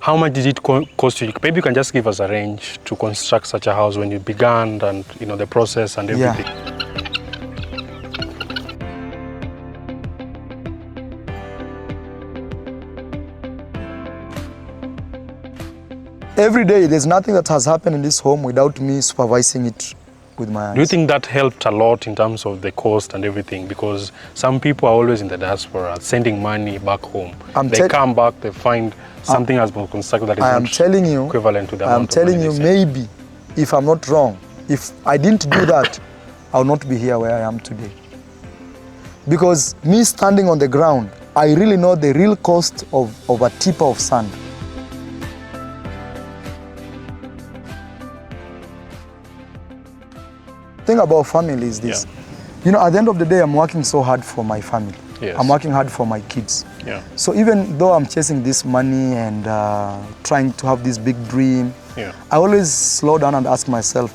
How much did it cost you? Maybe you can just give us a range to construct such a house when you began and the process and everything. Yeah. Every day, there's nothing that has happened in this home without me supervising it with my eyes. Do you think that helped a lot in terms of the cost and everything? Because some people are always in the diaspora sending money back home. They come back, they find something has been constructed that is not equivalent to the amount of money. I'm telling you, maybe, if I'm not wrong, if I didn't do that, I'll not be here where I am today. Because me standing on the ground, I really know the real cost of a tipper of sand. The thing about family is this. At the end of the day, I'm working so hard for my family. Yes. I'm working hard for my kids. Yeah. So even though I'm chasing this money and trying to have this big dream, I always slow down and ask myself,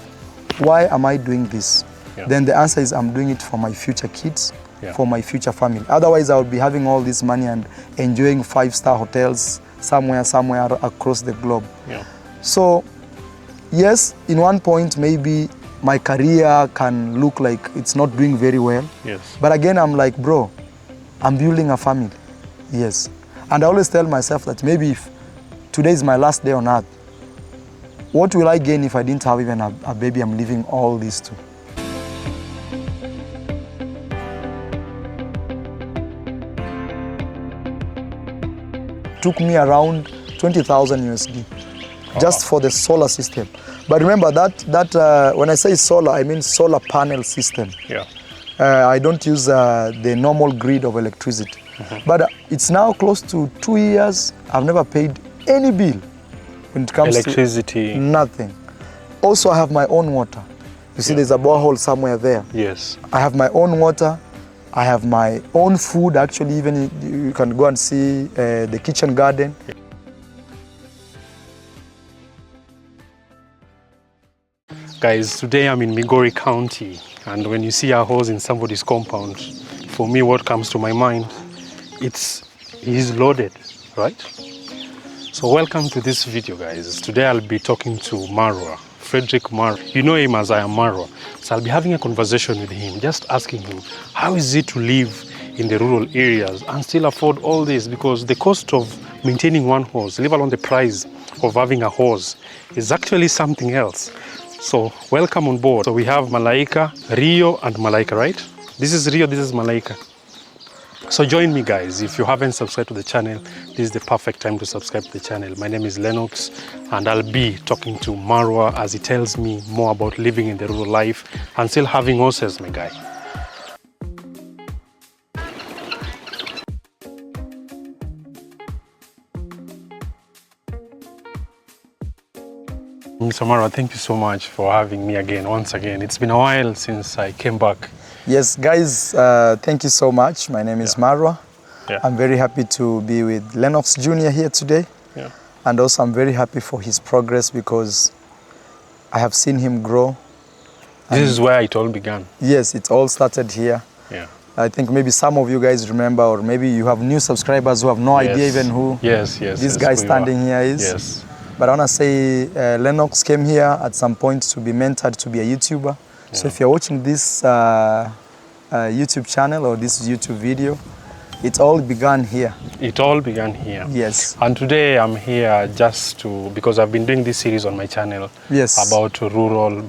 why am I doing this? Then the answer is I'm doing it for my future kids, for my future family. Otherwise, I would be having all this money and enjoying 5-star hotels somewhere across the globe. So yes, in one point, maybe my career can look like it's not doing very well. Yes. But again, I'm like, bro, I'm building a family. Yes. And I always tell myself that maybe if today is my last day on earth, what will I gain if I didn't have even a baby I'm leaving all this to? It took me around 20,000 USD just for the solar system. But remember that when I say solar, I mean solar panel system. I don't use the normal grid of electricity. But it's now close to 2 years. I've never paid any bill when it comes electricity. To nothing. Also, I have my own water. You see, there's a borehole somewhere there. Yes. I have my own water. I have my own food. Actually, even you can go and see the kitchen garden. Guys, today I'm in Migori County, and when you see a house in somebody's compound, for me what comes to my mind, he's loaded, right? So welcome to this video, guys. Today I'll be talking to Marwa, Frederick Marwa. You know him as I am Marwa. So I'll be having a conversation with him, just asking him, how is it to live in the rural areas and still afford all this? Because the cost of maintaining one horse, let alone the price of having a horse, is actually something else. So welcome on board. So we have Malaika, Rio and Malaika, right? This is Rio, this is Malaika. So join me, guys. If you haven't subscribed to the channel, this is the perfect time to subscribe to the channel. My name is Lenox and I'll be talking to Marwa as he tells me more about living in the rural life and still having horses, my guy. Mr. Marwa, thank you so much for having me again, once again. It's been a while since I came back. Yes, guys, thank you so much. My name is Marwa. I'm very happy to be with Lenox Jr. here today. And also I'm very happy for his progress because I have seen him grow. This is where it all began. Yes, it all started here. I think maybe some of you guys remember, or maybe you have new subscribers who have no idea even who this guy standing here is. But I want to say Lenox came here at some point to be mentored to be a YouTuber. So if you're watching this YouTube channel or this YouTube video, it all began here. It all began here. Yes. And today I'm here just because I've been doing this series on my channel about rural,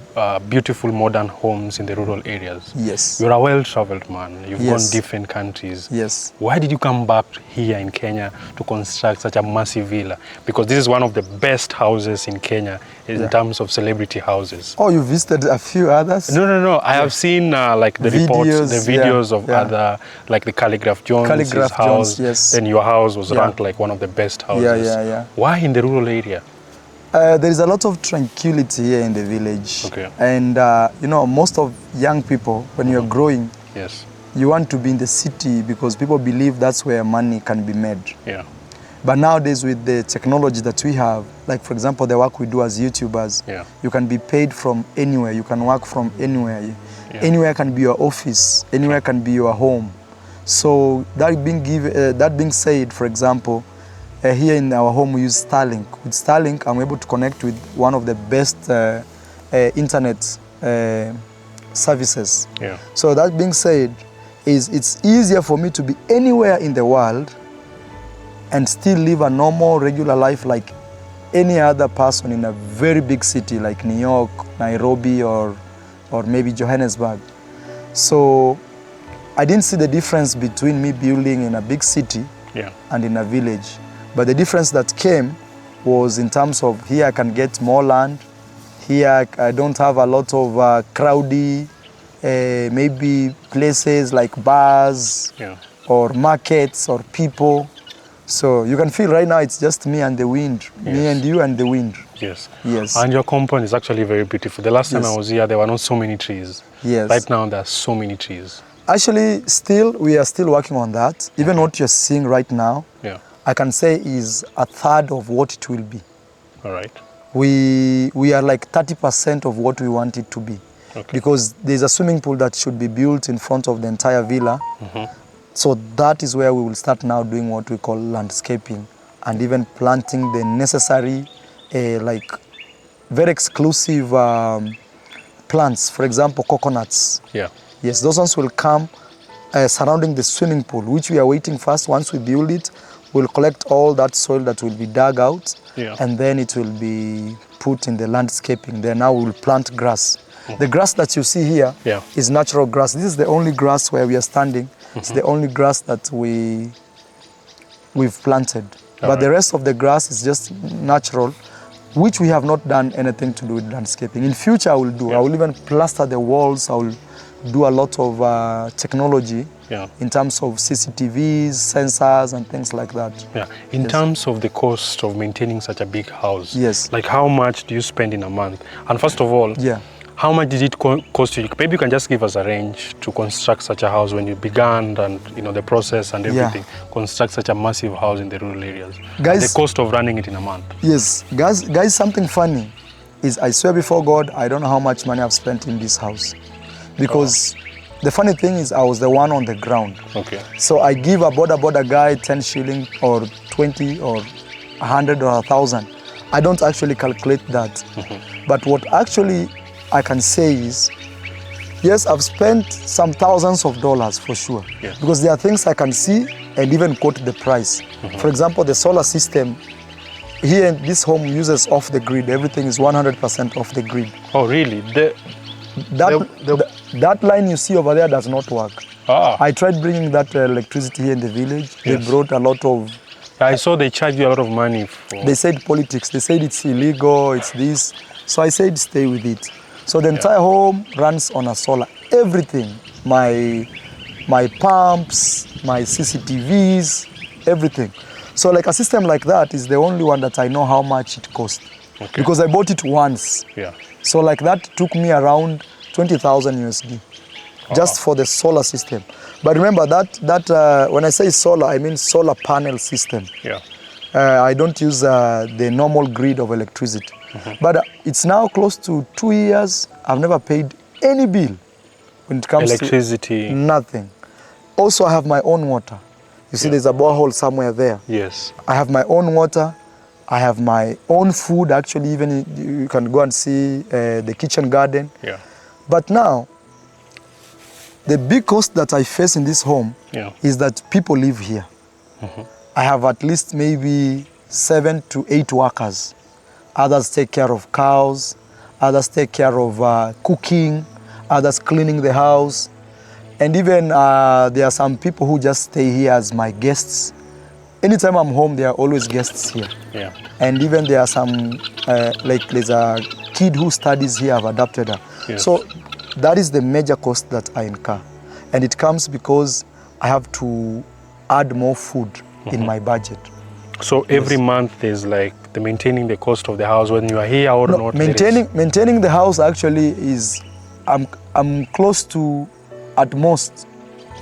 beautiful modern homes in the rural areas. Yes. You're a well-traveled man. You've gone different countries. Yes. Why did you come back here in Kenya to construct such a massive villa? Because this is one of the best houses in Kenya in terms of celebrity houses. Oh, you visited a few others? No. I have seen like the reports, the videos of other, like the Calligraph Jones' house. Then your house was ranked like one of the best houses. Why in the rural area? There is a lot of tranquility here in the village. And you know, most of young people, when you're growing, you want to be in the city because people believe that's where money can be made. But nowadays with the technology that we have, like for example, the work we do as YouTubers, you can be paid from anywhere. You can work from anywhere. Anywhere can be your office. Anywhere can be your home. So that being said, for example, here in our home we use Starlink. With Starlink, I'm able to connect with one of the best internet services. Yeah. So that being said, it's easier for me to be anywhere in the world and still live a normal, regular life like any other person in a very big city like New York, Nairobi, or maybe Johannesburg. So I didn't see the difference between me building in a big city and in a village. But the difference that came was in terms of here I can get more land. Here I don't have a lot of crowdy, maybe places like bars or markets or people. So you can feel right now it's just me and the wind, me and you and the wind. Yes. Yes. And your compound is actually very beautiful. The last time I was here, there were not so many trees. Yes. Right now, there are so many trees. Actually, we are still working on that. Even what you're seeing right now, I can say is a third of what it will be. All right. We are like 30% of what we want it to be. Okay. Because there's a swimming pool that should be built in front of the entire villa. So that is where we will start now doing what we call landscaping and even planting the necessary, like very exclusive plants. For example, coconuts. Yeah. Yes, those ones will come surrounding the swimming pool, which we are waiting first. Once we build it, we'll collect all that soil that will be dug out, and then it will be put in the landscaping. Then now we'll plant grass. The grass that you see here is natural grass. This is the only grass where we are standing. It's the only grass that we've planted. But the rest of the grass is just natural, which we have not done anything to do with landscaping. In future, I will do. I will even plaster the walls. I will do a lot of technology in terms of CCTVs, sensors, and things like that. Yeah. In terms of the cost of maintaining such a big house, like how much do you spend in a month? And first of all, how much did it cost you? Maybe you can just give us a range to construct such a house when you began and the process and everything. Construct such a massive house in the rural areas. Guys, the cost of running it in a month. Yes, guys, something funny is I swear before God, I don't know how much money I've spent in this house. Because the funny thing is I was the one on the ground. Okay. So I give a border guy 10 shilling or 20 or 100 or 1,000. I don't actually calculate that. But what actually I can say is, yes, I've spent some thousands of dollars for sure. Yes. Because there are things I can see and even quote the price. For example, the solar system, here this home uses off the grid. Everything is 100% off the grid. Oh, really? That line you see over there does not work. I tried bringing that electricity here in the village. They brought a lot of... I saw they charge you a lot of money. They said politics. They said it's illegal, it's this. So I said stay with it. So the entire home runs on a solar. Everything, my pumps, my CCTVs, everything. So like a system like that is the only one that I know how much it cost. Because I bought it once. So like that took me around 20,000 USD just for the solar system. But remember that when I say solar, I mean solar panel system. I don't use the normal grid of electricity. But it's now close to 2 years. I've never paid any bill when it comes electricity. To nothing. Also, I have my own water. You see, there's a borehole somewhere there. Yes. I have my own water. I have my own food. Actually, even you can go and see the kitchen garden. But now, the big cost that I face in this home is that people live here. I have at least maybe 7 to 8 workers. Others take care of cows, others take care of cooking, others cleaning the house. And even there are some people who just stay here as my guests. Anytime I'm home, there are always guests here. And even there are some, like there's a kid who studies here, I've adopted her. So that is the major cost that I incur. And it comes because I have to add more food in my budget. So every month there's like the maintaining the cost of the house when you are here or not? Maintaining the house actually is, I'm close to at most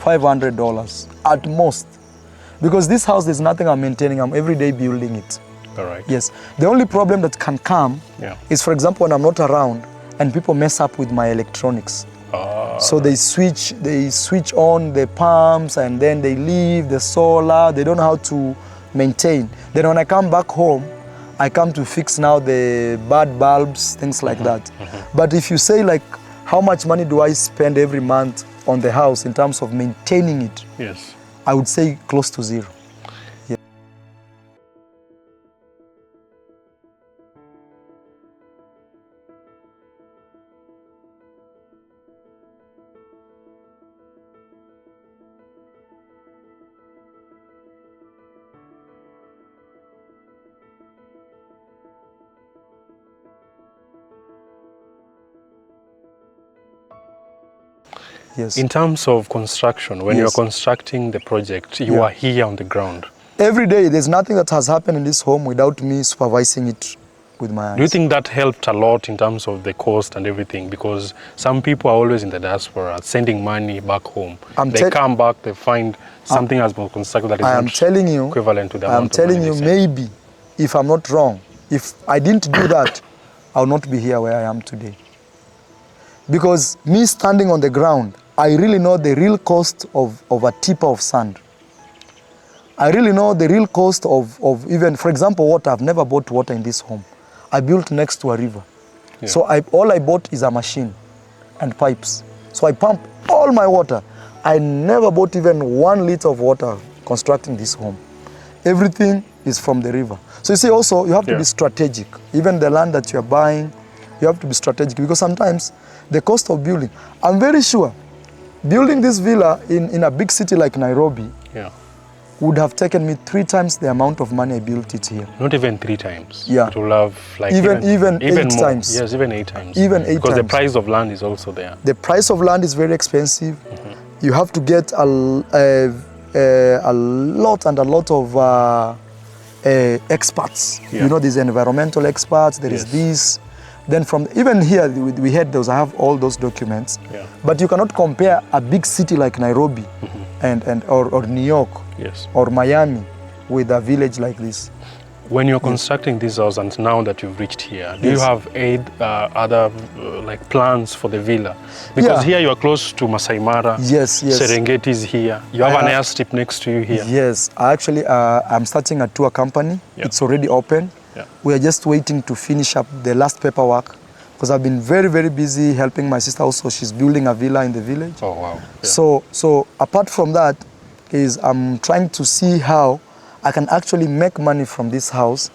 $500, at most. Because this house, there's nothing I'm maintaining, I'm every day building it. All right. Yes. The only problem that can come is, for example, when I'm not around and people mess up with my electronics. So they switch on the pumps and then they leave the solar. They don't know how to maintain. Then when I come back home, I come to fix now the bad bulbs, things like that. But if you say like, how much money do I spend every month on the house in terms of maintaining it? Yes. I would say close to zero. Yeah. Yes. In terms of construction, when Yes. you're constructing the project, you are here on the ground. Every day, there's nothing that has happened in this home without me supervising it with my eyes. Do you think that helped a lot in terms of the cost and everything? Because some people are always in the diaspora sending money back home. They come back, they find something has been constructed that is not equivalent to the amount of money I'm telling you, maybe, if I'm not wrong, if I didn't do that, I would not be here where I am today. Because me standing on the ground, I really know the real cost of a tipper of sand. I really know the real cost of even, for example, water. I've never bought water in this home. I built next to a river. Yeah. So all I bought is a machine and pipes. So I pump all my water. I never bought even 1 liter of water constructing this home. Everything is from the river. So you see also, you have to be strategic. Even the land that you're buying, you have to be strategic, because sometimes the cost of building, I'm very sure, building this villa in a big city like Nairobi would have taken me 3 times the amount of money I built it here. Not even 3 times. Yeah. It will have like even 8 more. times. Yes, even 8 times. Even 8 times. Because the price of land is also there. The price of land is very expensive. You have to get a lot of experts. You know, these environmental experts, there is this. Then from, even here, we had those, I have all those documents. But you cannot compare a big city like Nairobi or New York or Miami with a village like this. When you're constructing this house and now that you've reached here, do you have other like plans for the villa? Because here you are close to Masai Mara. Yes. Serengeti is here. You have an airstrip next to you here. Yes, actually I'm starting a tour company. It's already open. We are just waiting to finish up the last paperwork, because I've been very, very busy helping my sister also. She's building a villa in the village. Oh, wow. So apart from that, is I'm trying to see how I can actually make money from this house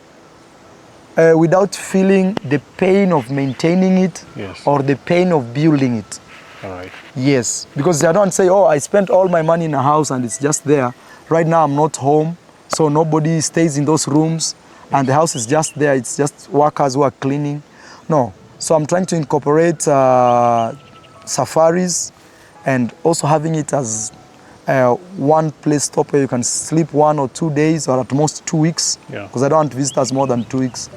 without feeling the pain of maintaining it or the pain of building it. All right. Yes, because I don't say, oh, I spent all my money in a house and it's just there. Right now I'm not home, so nobody stays in those rooms. And the house is just there, it's just workers who are cleaning. No, so I'm trying to incorporate safaris and also having it as one place stop where you can sleep 1 or 2 days or at most 2 weeks, because I don't want visitors more than 2 weeks.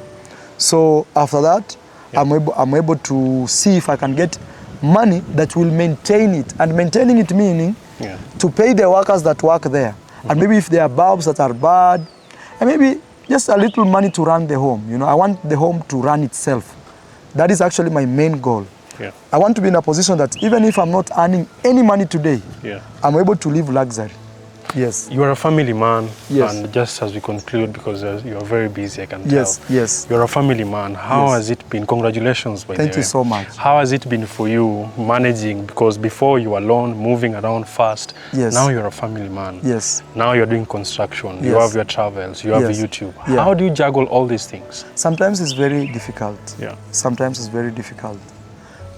So after that, I'm able to see if I can get money that will maintain it. And maintaining it meaning to pay the workers that work there. And maybe if there are bulbs that are bad, and maybe just a little money to run the home. You know, I want the home to run itself. That is actually my main goal. I want to be in a position that even if I'm not earning any money today, I'm able to live luxury. Yes. You are a family man, and just as we conclude, because you are very busy, I can tell. Yes. You're a family man. How has it been? Congratulations, by the way. Thank you so much. How has it been for you managing? Because before you were alone, moving around fast. Now you're a family man. Now you're doing construction. You have your travels. You have YouTube. How do you juggle all these things? Sometimes it's very difficult. Sometimes it's very difficult.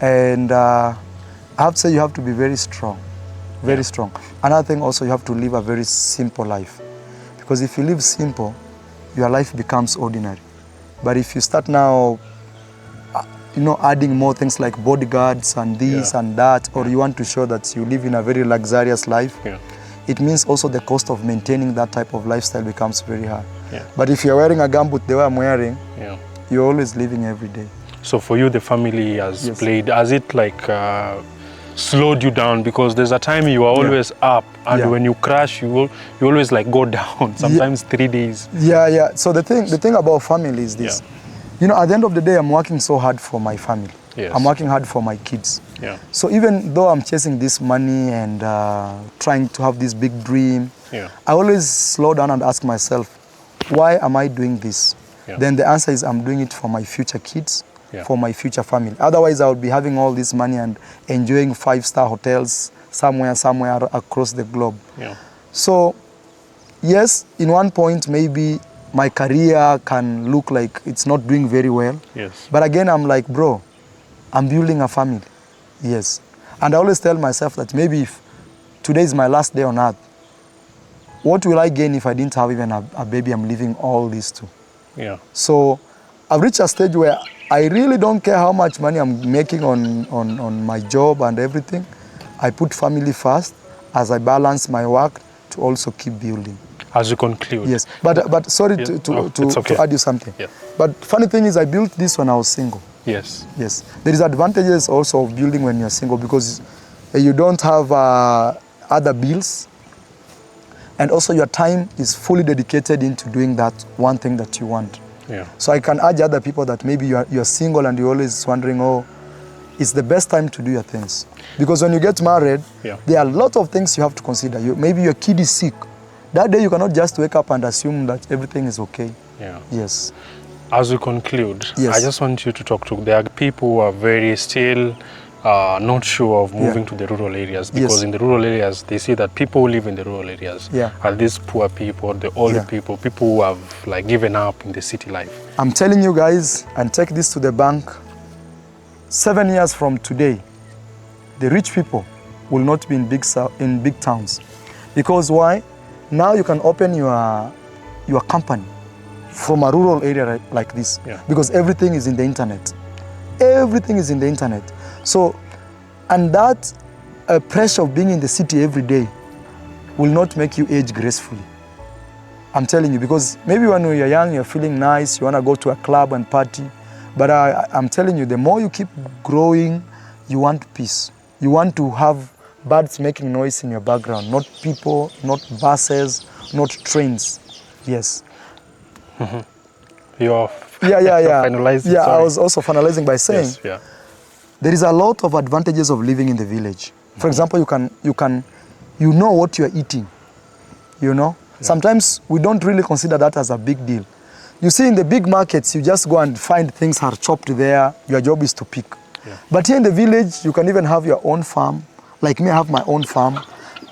And I have to say, you have to be very strong. Very strong. Another thing also, you have to live a very simple life. Because if you live simple, your life becomes ordinary. But if you start now, adding more things like bodyguards and this and that, or you want to show that you live in a very luxurious life, it means also the cost of maintaining that type of lifestyle becomes very high. But if you're wearing a gumboot the way I'm wearing, you're always living every day. So for you, the family has played, has it like slowed you down? Because there's a time you are always up, and when you crash, you always like go down, sometimes 3 days. So the thing about family is this. You know, at the end of the day, I'm working so hard for my family. I'm working hard for my kids. So even though I'm chasing this money and trying to have this big dream, I always slow down and ask myself, why am I doing this? Then the answer is I'm doing it for my future kids, for my future family. Otherwise, I would be having all this money and enjoying 5-star hotels somewhere across the globe. So, yes, in one point, maybe my career can look like it's not doing very well. But again, I'm like, bro, I'm building a family. Yes. And I always tell myself that maybe if today is my last day on earth, what will I gain if I didn't have even a baby I'm leaving all this to? So I've reached a stage where I really don't care how much money I'm making on my job and everything. I put family first as I balance my work to also keep building. As you conclude. Yes, but sorry to add you something. But funny thing is I built this when I was single. Yes. There is advantages also of building when you're single because you don't have other bills. And also your time is fully dedicated into doing that one thing that you want. So I can urge other people that maybe you're single and you're always wondering, oh, it's the best time to do your things. Because when you get married, there are a lot of things you have to consider. Maybe your kid is sick. That day you cannot just wake up and assume that everything is okay. Yes. As we conclude, I just want you to talk to, there are people who are very still not sure of moving to the rural areas because in the rural areas, they see that people who live in the rural areas are these poor people, the old people, people who have like given up in the city life. I'm telling you guys, and take this to the bank, 7 years from today, the rich people will not be in big towns. Because why? Now you can open your company from a rural area like this because everything is in the internet. Everything is in the internet. So, and that pressure of being in the city every day will not make you age gracefully. I'm telling you, because maybe when you're young, you're feeling nice, you want to go to a club and party. But I'm telling you, the more you keep growing, you want peace. You want to have birds making noise in your background, not people, not buses, not trains. Yes. You're finalizing. Yeah, I was also finalizing by saying there is a lot of advantages of living in the village. For example, you know what you're eating. You know? Sometimes we don't really consider that as a big deal. You see, in the big markets, you just go and find things are chopped there. Your job is to pick. But here in the village, you can even have your own farm. Like me, I have my own farm.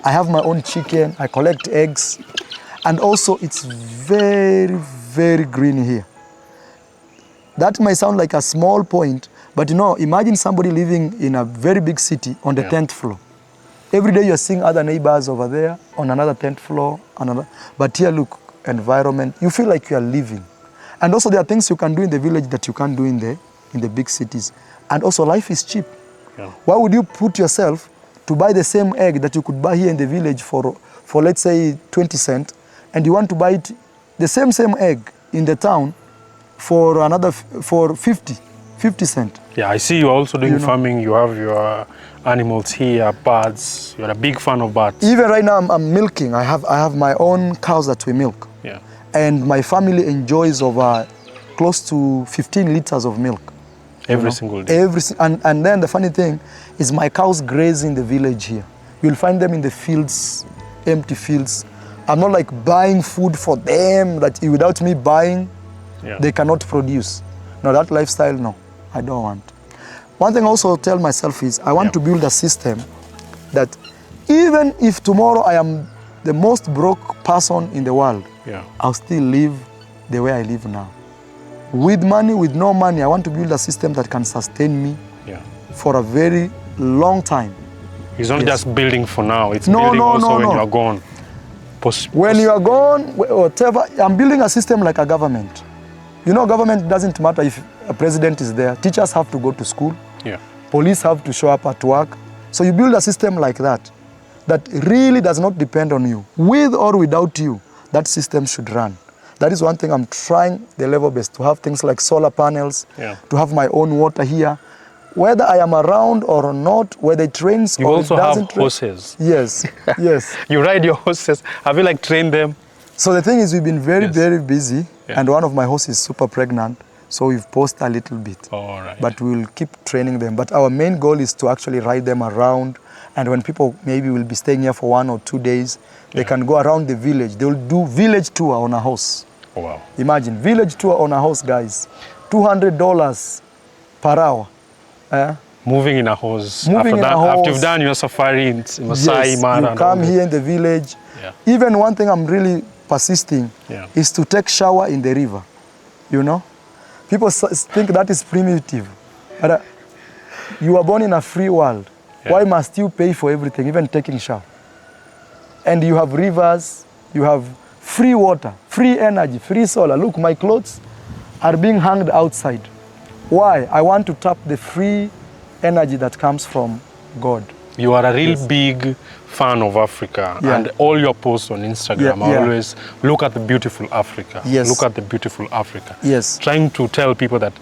I have my own chicken. I collect eggs. And also, it's very, very green here. That might sound like a small point, but you know, imagine somebody living in a very big city on the 10th floor. Every day you're seeing other neighbors over there on another 10th floor. But here, look, environment, you feel like you are living. And also there are things you can do in the village that you can't do in the big cities. And also life is cheap. Why would you put yourself to buy the same egg that you could buy here in the village for let's say 20 cents, and you want to buy it, the same egg in the town for 50 cents. Yeah, I see you're also doing farming. You have your animals here, birds. You're a big fan of birds. Even right now, I'm milking. I have my own cows that we milk. And my family enjoys over close to 15 liters of milk. Every single day. And then the funny thing is my cows graze in the village here. You'll find them in the fields, empty fields. I'm not like buying food for them that without me buying, they cannot produce. No, that lifestyle, no, I don't want. One thing I also tell myself is I want to build a system that even if tomorrow I am the most broke person in the world, I'll still live the way I live now. With money, with no money, I want to build a system that can sustain me for a very long time. It's not just building for now, it's building also when you're gone. When you are gone, whatever, I'm building a system like a government. You know, government doesn't matter if a president is there. Teachers have to go to school. Police have to show up at work. So you build a system like that really does not depend on you. With or without you, that system should run. That is one thing I'm trying the level best, to have things like solar panels, to have my own water here. Whether I am around or not, whether it rains or it doesn't rain. You also have horses. Yes, yes. You ride your horses. Have you trained them? So the thing is, we've been very, very busy. And one of my horses is super pregnant. So we've paused a little bit. But we'll keep training them. But our main goal is to actually ride them around. And when people maybe will be staying here for 1 or 2 days, they can go around the village. They will do village tour on a horse. Wow. Imagine, village tour on a horse, guys. $200 per hour. Moving in a horse. Moving in a horse. After you've done your safari in Masai yes, Mara. You come here in the village. Yeah. Even one thing I'm really persisting is to take shower in the river. You know? People think that is primitive. But you are born in a free world. Yeah. Why must you pay for everything, even taking shower? And you have rivers, you have free water, free energy, free solar. Look, my clothes are being hung outside. Why? I want to tap the free energy that comes from God. You are a real big fan of Africa, and all your posts on Instagram are always look at the beautiful Africa. Yes. Look at the beautiful Africa. Yes. Trying to tell people that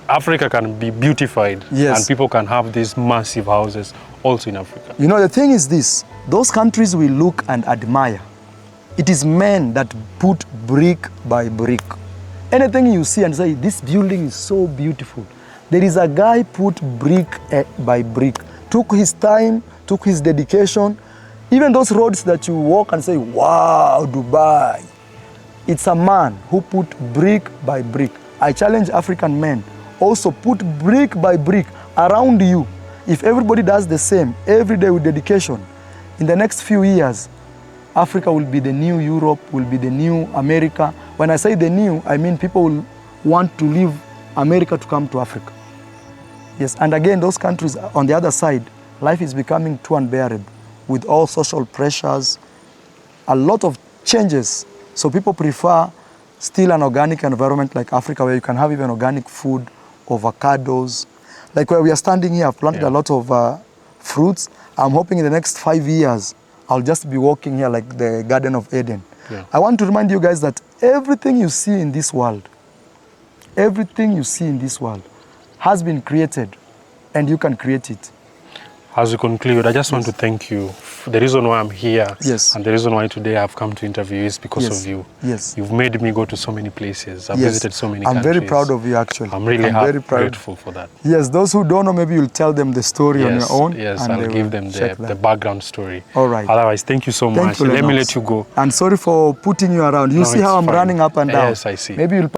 Africa can be beautified and people can have these massive houses also in Africa. You know, the thing is this, those countries we look and admire, it is men that put brick by brick. Anything you see and say, this building is so beautiful. There is a guy put brick by brick, took his time, took his dedication. Even those roads that you walk and say, wow, Dubai. It's a man who put brick by brick. I challenge African men, also put brick by brick around you. If everybody does the same, every day with dedication, in the next few years, Africa will be the new Europe, will be the new America. When I say the new, I mean people will want to leave America to come to Africa. Yes, and again, those countries on the other side, life is becoming too unbearable with all social pressures, a lot of changes. So people prefer still an organic environment like Africa where you can have even organic food, avocados. Like where we are standing here, I've planted a lot of fruits. I'm hoping in the next 5 years, I'll just be walking here like the Garden of Eden. Yeah. I want to remind you guys that everything you see in this world, everything you see in this world has been created and you can create it. As we conclude, I just want to thank you. The reason why I'm here and the reason why today I've come to interview you is because of you. Yes. You've made me go to so many places. I've visited so many countries. I'm very proud of you, actually. I'm really grateful for that. Yes, those who don't know, maybe you'll tell them the story on your own. Yes, I'll give them the background story. All right. Otherwise, thank you so much. Let me let you go. And sorry for putting you around. You see how I'm running up and down. Yes, I see. Maybe you'll